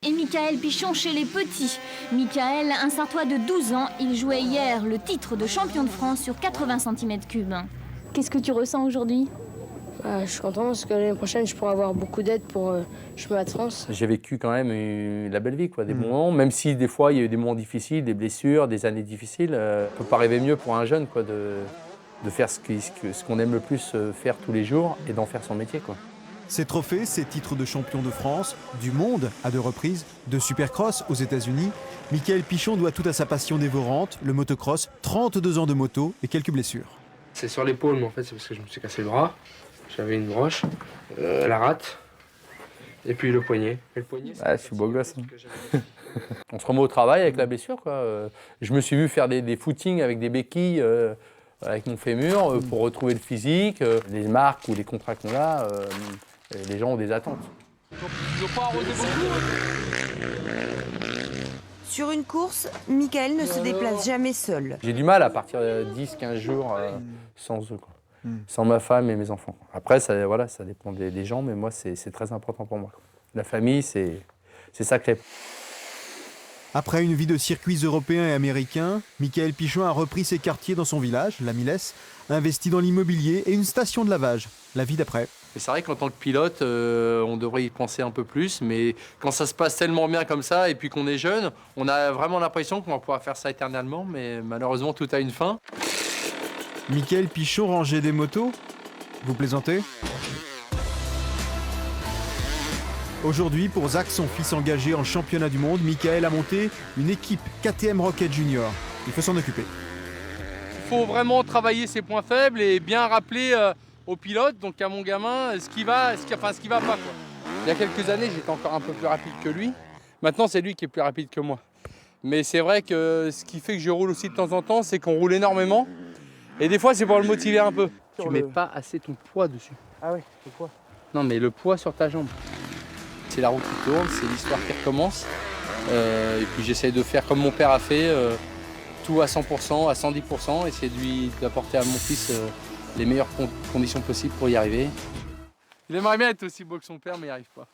Et Michael Pichon chez les petits. Michael, un Sartois de 12 ans, il jouait hier le titre de champion de France sur 80 cm3. Qu'est-ce que tu ressens aujourd'hui? Je suis content parce que l'année prochaine, je pourrai avoir beaucoup d'aide pour le championnat de France. J'ai vécu quand même la belle vie, quoi, des bons moments, même si des fois il y a eu des moments difficiles, des blessures, des années difficiles. On ne peut pas rêver mieux pour un jeune, quoi, de faire ce qu'on aime le plus faire tous les jours et d'en faire son métier, quoi. Ces trophées, ces titres de champion de France, du monde à 2 reprises, de Supercross aux États-Unis, Michael Pichon doit tout à sa passion dévorante, le motocross, 32 ans de moto et quelques blessures. C'est sur l'épaule, mais en fait c'est parce que je me suis cassé le bras. J'avais une broche, la rate, et puis le poignet. Et le poignet, je suis beau gosse. On se remet au travail avec la blessure, quoi. Je me suis vu faire des footings avec des béquilles avec mon fémur pour retrouver le physique. Les marques ou les contrats qu'on a, les gens ont des attentes. Sur une course, Michael ne se déplace jamais seul. J'ai du mal à partir de 10-15 jours sans eux, quoi. Sans ma femme et mes enfants. Après, ça, voilà, ça dépend des gens, mais moi, c'est très important pour moi. La famille, c'est sacré. Après une vie de circuits européens et américains, Michael Pichon a repris ses quartiers dans son village, la Millesse, investi dans l'immobilier et une station de lavage. La vie d'après. C'est vrai qu'en tant que pilote, on devrait y penser un peu plus, mais quand ça se passe tellement bien comme ça et puis qu'on est jeune, on a vraiment l'impression qu'on va pouvoir faire ça éternellement, mais malheureusement, tout a une fin. Michael Pichon rangeait des motos? Vous plaisantez? Aujourd'hui, pour Zach, son fils engagé en championnat du monde, Michael a monté une équipe KTM Rocket Junior. Il faut s'en occuper. Il faut vraiment travailler ses points faibles et bien rappeler au pilote, donc à mon gamin, ce qui va pas, quoi. Il y a quelques années, j'étais encore un peu plus rapide que lui. Maintenant, c'est lui qui est plus rapide que moi. Mais c'est vrai que ce qui fait que je roule aussi de temps en temps, c'est qu'on roule énormément. Et des fois, c'est pour le motiver un peu. Tu mets pas assez ton poids dessus. Ah oui, le poids. Non, mais le poids sur ta jambe. C'est la roue qui tourne, c'est l'histoire qui recommence. Et puis j'essaye de faire comme mon père a fait, tout à 100%, à 110%, essayer d'apporter à mon fils les meilleures conditions possibles pour y arriver. Il aimerait bien être aussi beau que son père, mais il n'y arrive pas.